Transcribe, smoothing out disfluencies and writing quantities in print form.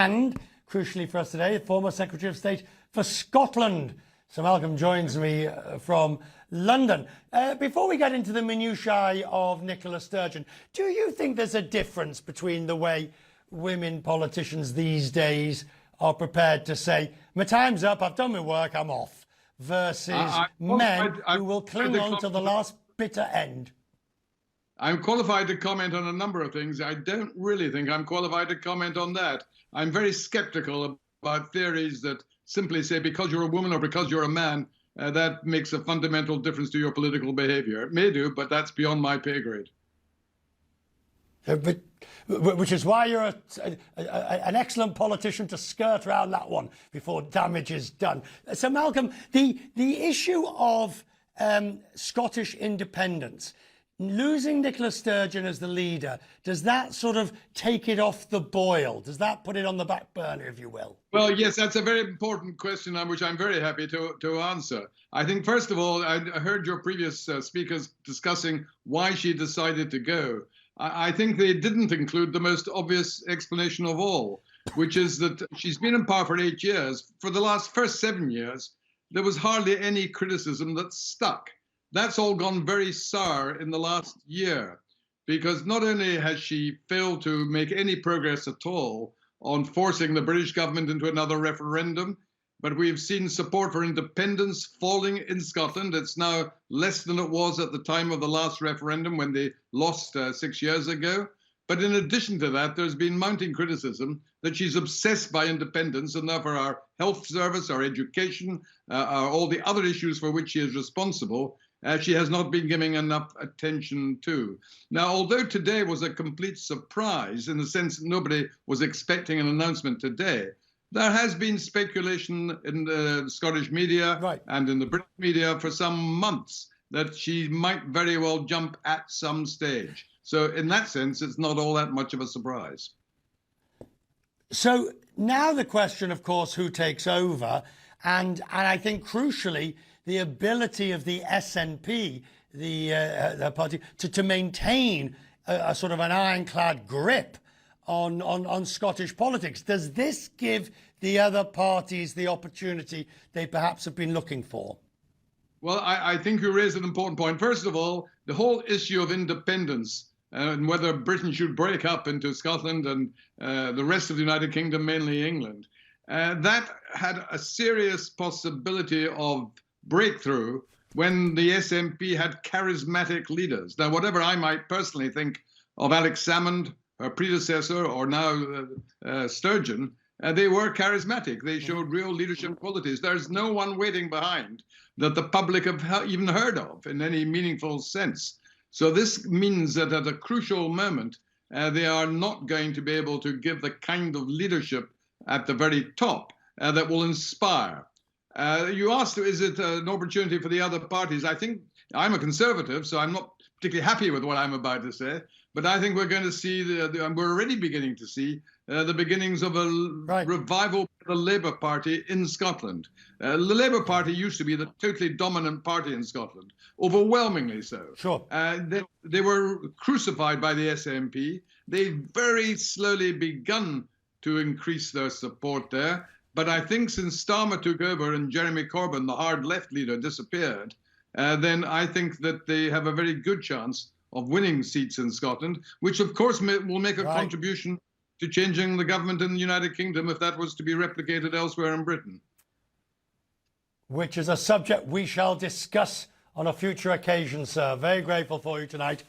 And, crucially for us today, the former Secretary of State for Scotland. Sir Malcolm joins me from London. Before we get into the minutiae of Nicola Sturgeon, do you think there's a difference between the way women politicians these days are prepared to say, my time's up, I've done my work, I'm off, versus men who will cling on to the last bitter end? I'm qualified to comment on a number of things. I don't really think I'm qualified to comment on that. I'm very skeptical about theories that simply say because you're a woman or because you're a man, that makes a fundamental difference to your political behavior. It may do, but that's beyond my pay grade. Which is why you're an excellent politician to skirt around that one before damage is done. So, Malcolm, the issue of Scottish independence, losing Nicola Sturgeon as the leader, does that sort of take it off the boil? Does that put it on the back burner, if you will? Well, yes, that's a very important question, which I'm very happy to answer. I think, first of all, I heard your previous speakers discussing why she decided to go. I think they didn't include the most obvious explanation of all, which is that she's been in power for 8 years. For the first 7 years, there was hardly any criticism that stuck. That's all gone very sour in the last year, because not only has she failed to make any progress at all on forcing the British government into another referendum, but we've seen support for independence falling in Scotland. It's now less than it was at the time of the last referendum when they lost 6 years ago. But in addition to that, there's been mounting criticism that she's obsessed by independence, and therefore our health service, our education, all the other issues for which she is responsible, she has not been giving enough attention to. Now, although today was a complete surprise in the sense that nobody was expecting an announcement today, there has been speculation in the Scottish media and in the British media for some months that she might very well jump at some stage. So in that sense, it's not all that much of a surprise. So now the question, of course, who takes over, and I think crucially, the ability of the SNP, the party, to maintain a sort of an ironclad grip on Scottish politics. Does this give the other parties the opportunity they perhaps have been looking for? Well, I think you raise an important point. First of all, the whole issue of independence and whether Britain should break up into Scotland and the rest of the United Kingdom, mainly England, that had a serious possibility of breakthrough when the SNP had charismatic leaders. Now, whatever I might personally think of Alex Salmond, her predecessor, or now Sturgeon, they were charismatic. They showed real leadership qualities. There's no one waiting behind that the public have even heard of in any meaningful sense. So this means that at a crucial moment, they are not going to be able to give the kind of leadership at the very top that will inspire. You asked, is it an opportunity for the other parties? I think I'm a conservative, so I'm not particularly happy with what I'm about to say. But I think we're going to see, and we're already beginning to see, the beginnings of a revival of the Labour Party in Scotland. The Labour Party used to be the totally dominant party in Scotland, overwhelmingly so. Sure. They were crucified by the SNP. They've very slowly begun to increase their support there. But I think since Starmer took over and Jeremy Corbyn, the hard left leader, disappeared, then I think that they have a very good chance of winning seats in Scotland, which of course will make a contribution to changing the government in the United Kingdom if that was to be replicated elsewhere in Britain. Which is a subject we shall discuss on a future occasion, sir. Very grateful for you tonight.